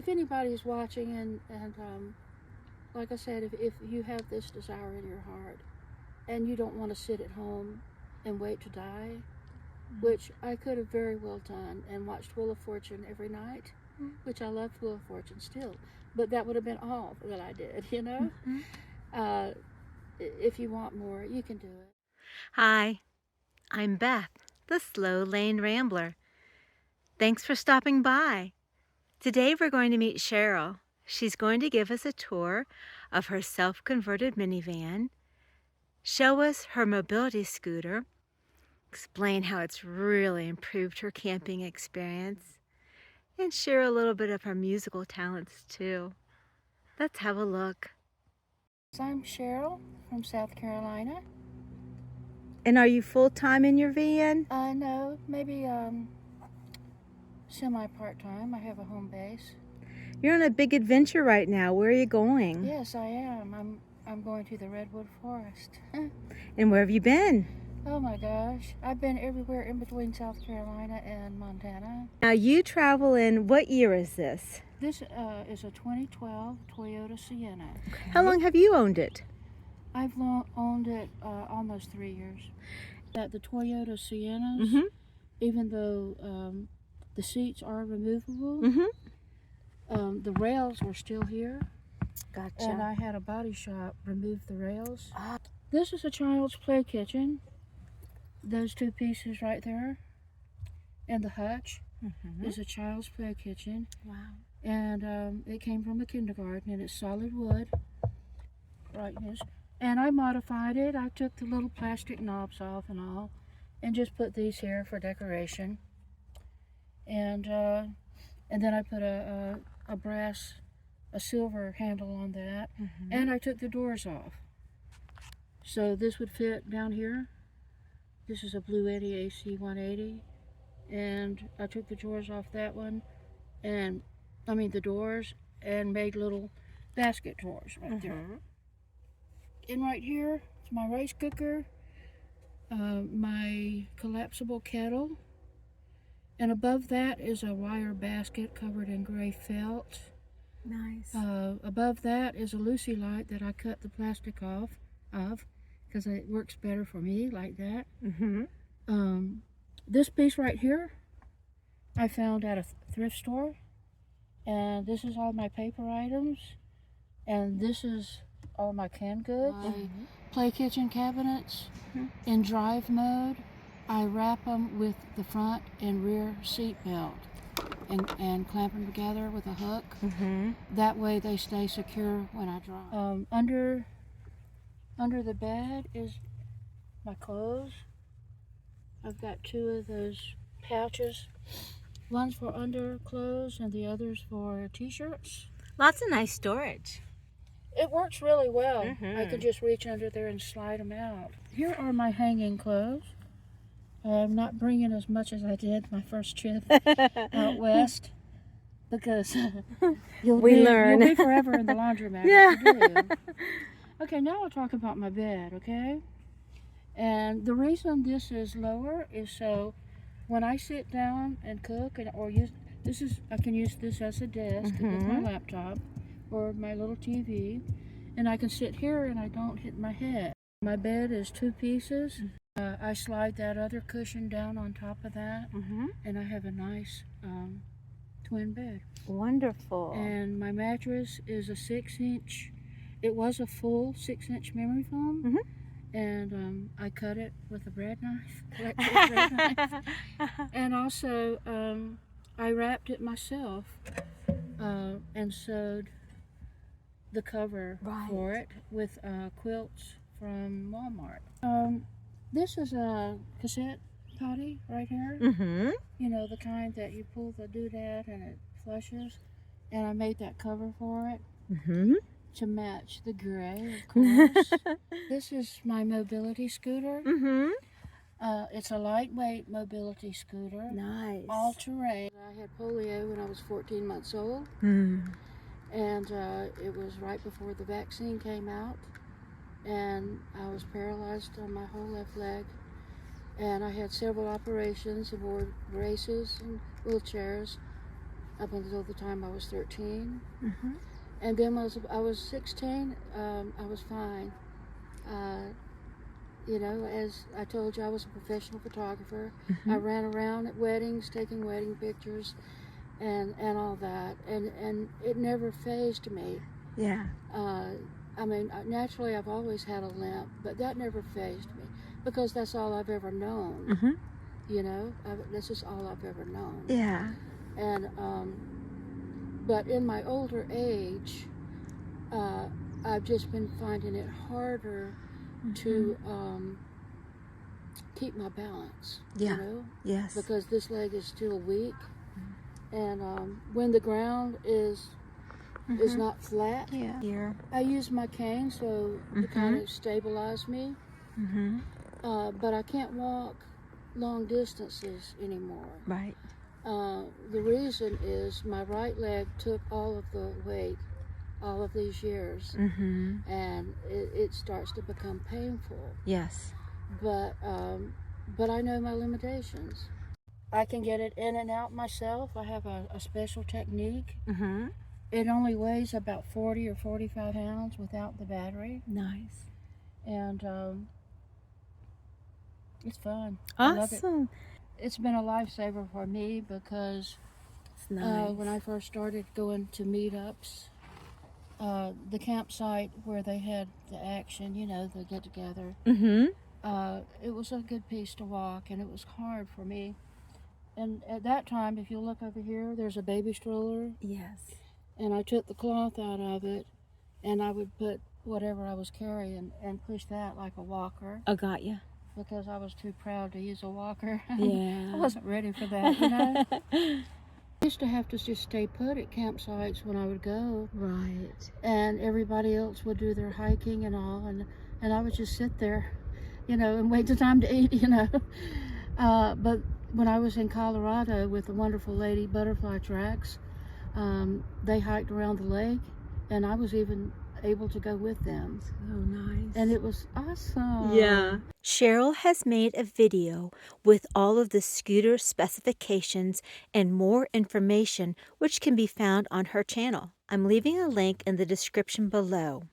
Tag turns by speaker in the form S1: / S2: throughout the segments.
S1: If anybody's watching and like I said, if you have this desire in your heart and you don't want to sit at home and wait to die, which I could have very well done and watched Wheel of Fortune every night, which I love Wheel of Fortune still, but that would have been all that I did, you know? If you want more, you can do it.
S2: Hi, I'm Beth, the Slow Lane Rambler. Thanks for stopping by. Today we're going to meet Cheryl. She's going to give us a tour of her self-converted minivan, show us her mobility scooter, explain how it's really improved her camping experience, and share a little bit of her musical talents too. Let's have a look.
S1: I'm Cheryl from South Carolina.
S2: And are you full-time in your van?
S1: No, maybe semi-part-time. I have a home base.
S2: You're on a big adventure right now. Where are you going?
S1: Yes, I am. I'm going to the Redwood Forest.
S2: And where have you been?
S1: Oh my gosh. I've been everywhere in between South Carolina and Montana.
S2: Now you travel in, what year is this?
S1: This is a 2012 Toyota Sienna.
S2: Okay. How long have you owned it?
S1: I've owned it almost 3 years. That the Toyota Siennas, even though the seats are removable, the rails were still here.
S2: Gotcha.
S1: And I had a body shop remove the rails. This is a child's play kitchen. Those two pieces right there. And the hutch is a child's play kitchen.
S2: Wow.
S1: And it came from a kindergarten, and it's solid wood. Right, yes. And I modified it. I took the little plastic knobs off and all, and just put these here for decoration. And then I put a silver handle on that, and I took the doors off. So this would fit down here. This is a Blue Eddy AC 180, and I took the drawers off that one, and the doors, and made little basket drawers right there. And right here is my rice cooker, my collapsible kettle, and above that is a wire basket covered in gray felt.
S2: Nice.
S1: Above that is a Lucy light that I cut the plastic off of because it works better for me like that. This piece right here I found at a thrift store, and this is all my paper items, and this is all my canned goods. Play kitchen cabinets in drive mode. I wrap them with the front and rear seat belt and clamp them together with a hook. That way they stay secure when I drive. Under the bed is my clothes. I've got two of those pouches. One's for underclothes and the other's for t-shirts.
S2: Lots of nice storage.
S1: It works really well. I can just reach under there and slide them out. Here are my hanging clothes. I'm not bringing as much as I did my first trip out west, because you'll be forever in the laundromat. Yeah. If you do. Okay, now I'll talk about my bed, okay? And the reason this is lower is so when I sit down and cook, I can use this as a desk with my laptop or my little TV, and I can sit here and I don't hit my head. My bed is two pieces. I slide that other cushion down on top of that, and I have a nice twin bed.
S2: Wonderful.
S1: And my mattress is a 6-inch. It was a full 6-inch memory foam, and I cut it with a bread knife, electric bread knife. And also, I wrapped it myself and sewed the cover for it with quilts from Walmart. This is a cassette potty right here. You know, the kind that you pull the doodad and it flushes. And I made that cover for it to match the gray, of course. This is my mobility scooter. It's a lightweight mobility scooter.
S2: Nice.
S1: All terrain. I had polio when I was 14 months old. And it was right before the vaccine came out. And I was paralyzed on my whole left leg. And I had several operations and wore braces and wheelchairs up until the time I was 13.
S2: Mm-hmm.
S1: And then when I was 16, I was fine. You know, as I told you, I was a professional photographer.
S2: Mm-hmm.
S1: I ran around at weddings, taking wedding pictures and all that. And it never fazed me.
S2: Yeah.
S1: I mean, naturally, I've always had a limp, but that never fazed me because that's all I've ever known.
S2: Mm-hmm.
S1: You know, this is all I've ever known.
S2: Yeah.
S1: And, but in my older age, I've just been finding it harder to keep my balance.
S2: Yeah.
S1: You know?
S2: Yes.
S1: Because this leg is still weak. And when the ground is not flat,
S2: Yeah. Here.
S1: I use my cane so to kind of stabilize me.
S2: Mm-hmm.
S1: But I can't walk long distances anymore.
S2: Right.
S1: The reason is my right leg took all of the weight all of these years, and it starts to become painful.
S2: Yes.
S1: But I know my limitations. I can get it in and out myself. I have a special technique.
S2: Mm-hmm.
S1: It only weighs about 40 or 45 pounds without the battery.
S2: Nice.
S1: And it's fun. I love it.
S2: Awesome.
S1: It's been a lifesaver for me because
S2: It's nice.
S1: when I first started going to meetups, the campsite where they had the action, you know, the get together, it was a good piece to walk, and it was hard for me. And at that time, if you look over here, there's a baby stroller.
S2: Yes.
S1: And I took the cloth out of it, and I would put whatever I was carrying and push that like a walker.
S2: Oh, got you.
S1: Because I was too proud to use a walker.
S2: Yeah.
S1: I wasn't ready for that, you know. I used to have to just stay put at campsites when I would go.
S2: Right.
S1: And everybody else would do their hiking and all, and I would just sit there, you know, and wait the time to eat, you know. But when I was in Colorado with the wonderful lady Butterfly Tracks, they hiked around the lake, and I was even able to go with them.
S2: Oh, nice.
S1: And it was awesome.
S2: Yeah. Cheryl has made a video with all of the scooter specifications and more information, which can be found on her channel. I'm leaving a link in the description below.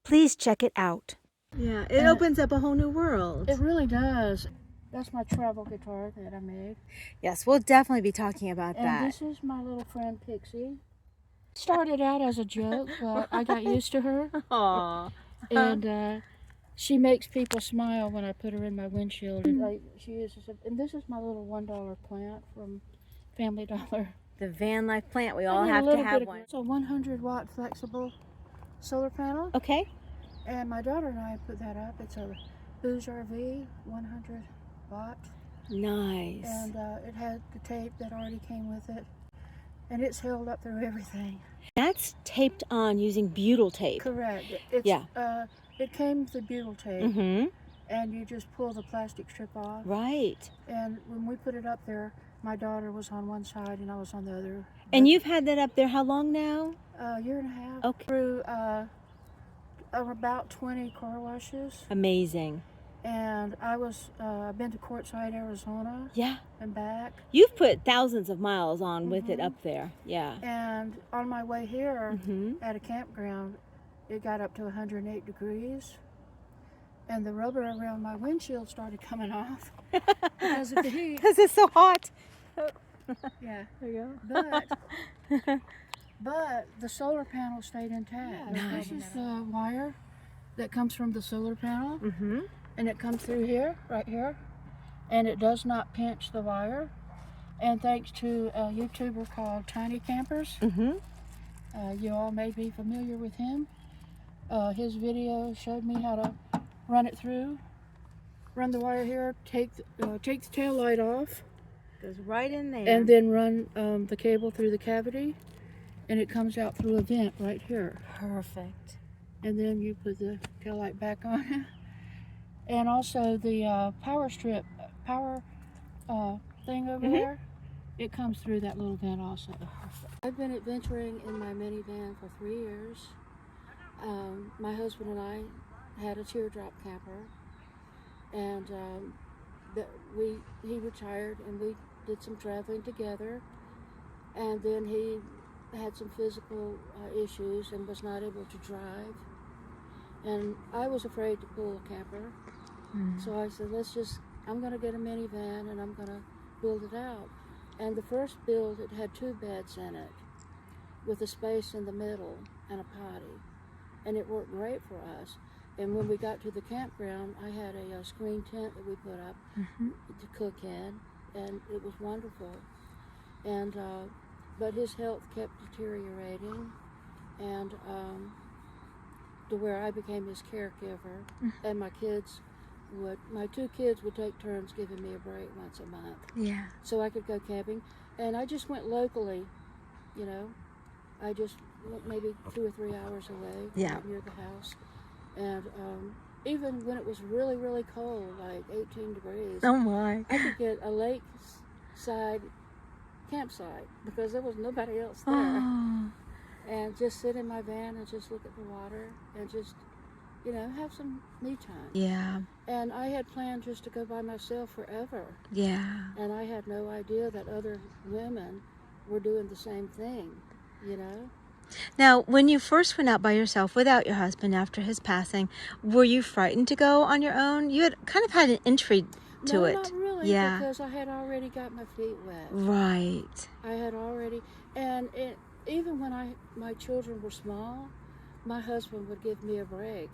S2: Please check it out. Yeah, it opens up a whole new world.
S1: It really does. That's my travel guitar that I made.
S2: Yes, we'll definitely be talking about that.
S1: And this is my little friend Pixie. Started out as a joke, but I got used to her.
S2: Aww.
S1: And she makes people smile when I put her in my windshield. And she uses it. And this is my little $1 plant from Family Dollar.
S2: The van life plant, we all have to have one.
S1: It's a 100-watt flexible solar panel.
S2: Okay.
S1: And my daughter and I put that up. It's a Booz RV 100-watt.
S2: Nice.
S1: And it had the tape that already came with it. And it's held up through everything.
S2: That's taped on using butyl tape.
S1: Correct. It's, it came with the butyl tape, and you just pull the plastic strip off.
S2: Right.
S1: And when we put it up there, my daughter was on one side and I was on the other.
S2: And you've had that up there how long now?
S1: A year and a half.
S2: Okay.
S1: Through about 20 car washes.
S2: Amazing.
S1: And I've been to Quartzsite, Arizona.
S2: Yeah.
S1: And back.
S2: You've put thousands of miles on with it up there. Yeah.
S1: And on my way here at a campground, it got up to 108 degrees. And the rubber around my windshield started coming off because of the heat.
S2: Because it's so hot.
S1: Yeah.
S2: There you go.
S1: But the solar panel stayed intact.
S2: Yeah,
S1: This is the wire that comes from the solar panel. And it comes through here, right here. And it does not pinch the wire. And thanks to a YouTuber called Tiny Campers, you all may be familiar with him. His video showed me how to run it through. Run the wire here, take the tail light off.
S2: Goes right in there.
S1: And then run the cable through the cavity. And it comes out through a vent right here.
S2: Perfect.
S1: And then you put the tail light back on. And also the power thing over there, it comes through that little vent also. I've been adventuring in my minivan for 3 years. My husband and I had a teardrop camper, and he retired, and we did some traveling together. And then he had some physical issues and was not able to drive. And I was afraid to pull a camper. So I said, I'm going to get a minivan and I'm going to build it out. And the first build, it had 2 beds in it with a space in the middle and a potty. And it worked great for us. And when we got to the campground, I had a screen tent that we put up to cook in, and it was wonderful. And but his health kept deteriorating, and to where I became his caregiver, and my 2 kids would take turns giving me a break once a month.
S2: Yeah.
S1: So I could go camping, and I just went locally, you know. I just went maybe 2 or 3 hours away, near the house. And even when it was really, really cold, like 18 degrees,
S2: Oh my.
S1: I could get a lakeside campsite because there was nobody else there.
S2: Oh.
S1: And just sit in my van and just look at the water and just, you know, have some me time.
S2: Yeah.
S1: And I had planned just to go by myself forever.
S2: Yeah.
S1: And I had no idea that other women were doing the same thing, you know?
S2: Now, when you first went out by yourself without your husband after his passing, were you frightened to go on your own? You had kind of had an entry to it.
S1: No, not really, because I had already got my feet wet.
S2: Right.
S1: I had already, and even when my children were small, my husband would give me a break,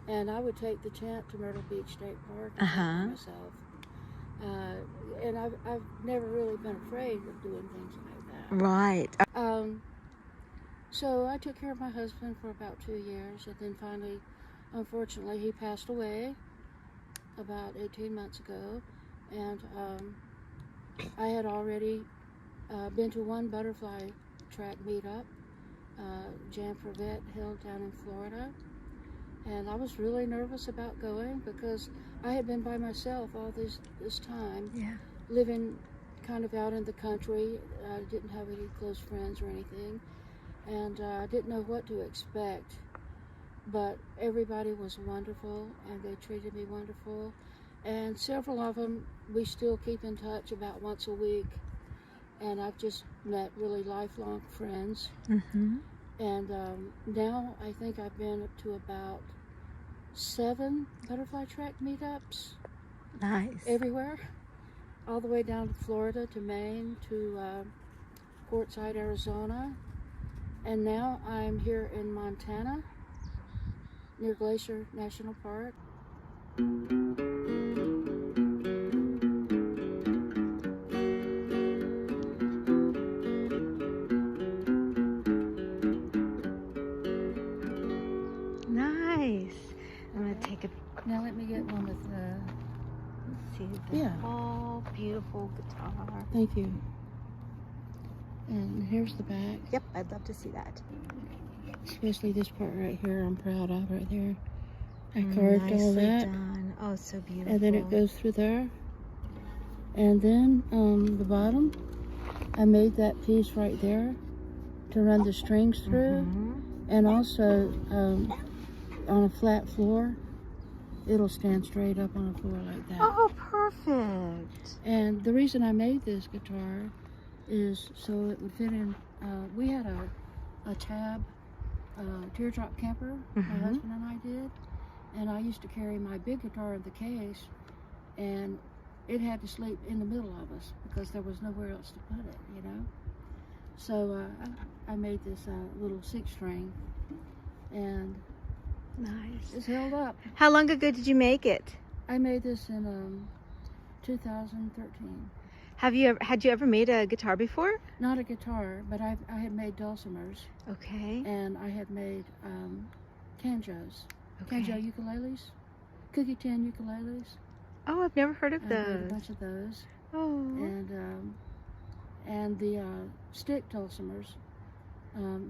S1: and I would take the tent to Myrtle Beach State Park and by myself. And I've never really been afraid of doing things like that.
S2: Right.
S1: So I took care of my husband for about 2 years, and then finally, unfortunately, he passed away about 18 months ago, and I had already been to one butterfly track meetup, Jam for Vet, held down in Florida, and I was really nervous about going because I had been by myself all this time, living kind of out in the country. I didn't have any close friends or anything, and I didn't know what to expect, but everybody was wonderful, and they treated me wonderful, and several of them we still keep in touch about once a week, and I've just met really lifelong friends. And now I think I've been to about 7 butterfly track meetups.
S2: Nice.
S1: Everywhere, all the way down to Florida, to Maine, to Quartzsite, Arizona. And now I'm here in Montana, near Glacier National Park.
S2: Nice. I'm going to take a...
S1: Now let me get one with the...
S2: Let's see. The whole beautiful guitar.
S1: Thank you. And here's the back.
S2: Yep, I'd love to see that.
S1: Especially this part right here, I'm proud of right there. I carved all that.
S2: Done. Oh, so beautiful.
S1: And then it goes through there. And then the bottom, I made that piece right there to run the strings through. And also on a flat floor, it'll stand straight up on a floor like that.
S2: Oh, perfect.
S1: And the reason I made this guitar is so it would fit in. We had a tab teardrop camper, my husband and I did, and I used to carry my big guitar in the case, and it had to sleep in the middle of us because there was nowhere else to put it, you know. So I made this little 6-string, and
S2: nice.
S1: It's held up.
S2: How long ago did you make it?
S1: I made this in 2013.
S2: Had you ever made a guitar before?
S1: Not a guitar, but I had made dulcimers.
S2: Okay.
S1: And I had made canjos.
S2: Okay.
S1: Canjo ukuleles. Cookie tin ukuleles.
S2: Oh, I've never heard of
S1: I
S2: those.
S1: made a bunch of those.
S2: Oh.
S1: And the stick dulcimers.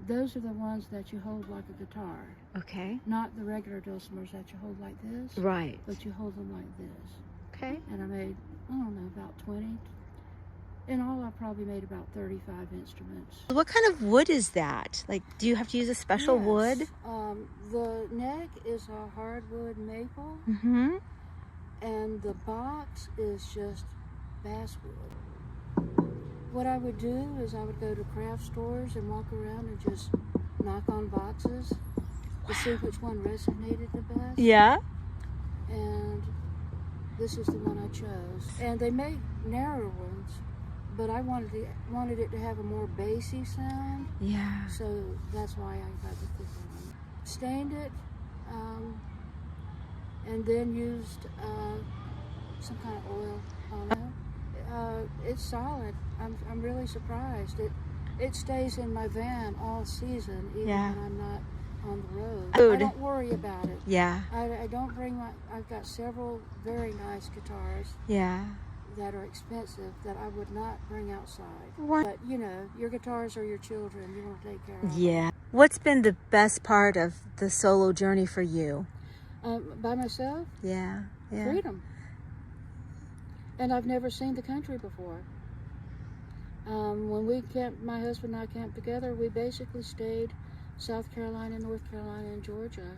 S1: Those are the ones that you hold like a guitar.
S2: Okay.
S1: Not the regular dulcimers that you hold like this.
S2: Right.
S1: But you hold them like this.
S2: Okay.
S1: And I made, I don't know, about 20. In all, I probably made about 35 instruments.
S2: What kind of wood is that? Like, do you have to use a special wood?
S1: The neck is a hardwood maple. And the box is just basswood. what I would do is I would go to craft stores and walk around and just knock on boxes to see which one resonated the best.
S2: Yeah.
S1: And this is the one I chose. And they make narrower ones, but I wanted it to have a more bassy sound.
S2: Yeah.
S1: So that's why I got the thicker one. Stained it, and then used some kind of oil on it. It's solid. I'm really surprised. It stays in my van all season, even
S2: Yeah.
S1: when I'm not on the road.
S2: Food.
S1: I don't worry about it.
S2: Yeah.
S1: I don't bring I've got several very nice guitars
S2: Yeah.
S1: that are expensive that I would not bring outside.
S2: What?
S1: But you know, your guitars are your children. You want to take care of them.
S2: Yeah. What's been the best part of the solo journey for you?
S1: By myself,
S2: Yeah. Yeah.
S1: freedom. And I've never seen the country before. When we camped, my husband and I camped together, we basically stayed South Carolina, North Carolina, and Georgia.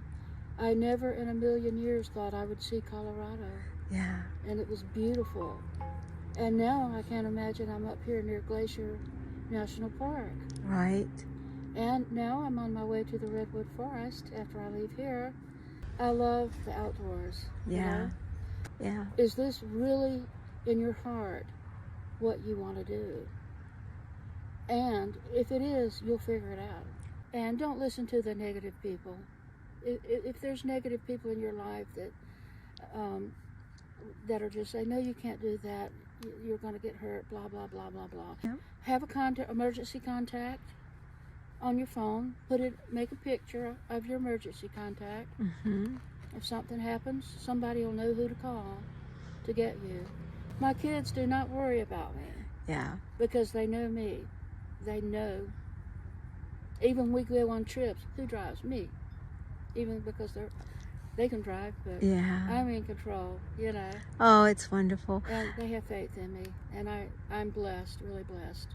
S1: I never in a million years thought I would see Colorado.
S2: Yeah.
S1: And it was beautiful. And now I can't imagine I'm up here near Glacier National Park.
S2: Right.
S1: And now I'm on my way to the Redwood Forest after I leave here. I love the outdoors.
S2: Yeah.
S1: You know?
S2: Yeah.
S1: Is this really in your heart what you want to do? And if it is, you'll figure it out. And don't listen to the negative people. If there's negative people in your life that are just saying, no, you can't do that, you're going to get hurt, blah, blah, blah, blah, blah.
S2: Yep.
S1: Have a emergency contact on your phone. Make a picture of your emergency contact.
S2: Mm-hmm.
S1: If something happens, somebody will know who to call to get you. My kids do not worry about me.
S2: Yeah.
S1: Because they know me. They know. Even we go on trips, who drives? Me. Even because they can drive, but
S2: Yeah.
S1: I'm in control, you know.
S2: Oh, it's wonderful.
S1: And they have faith in me. And I'm blessed, really blessed.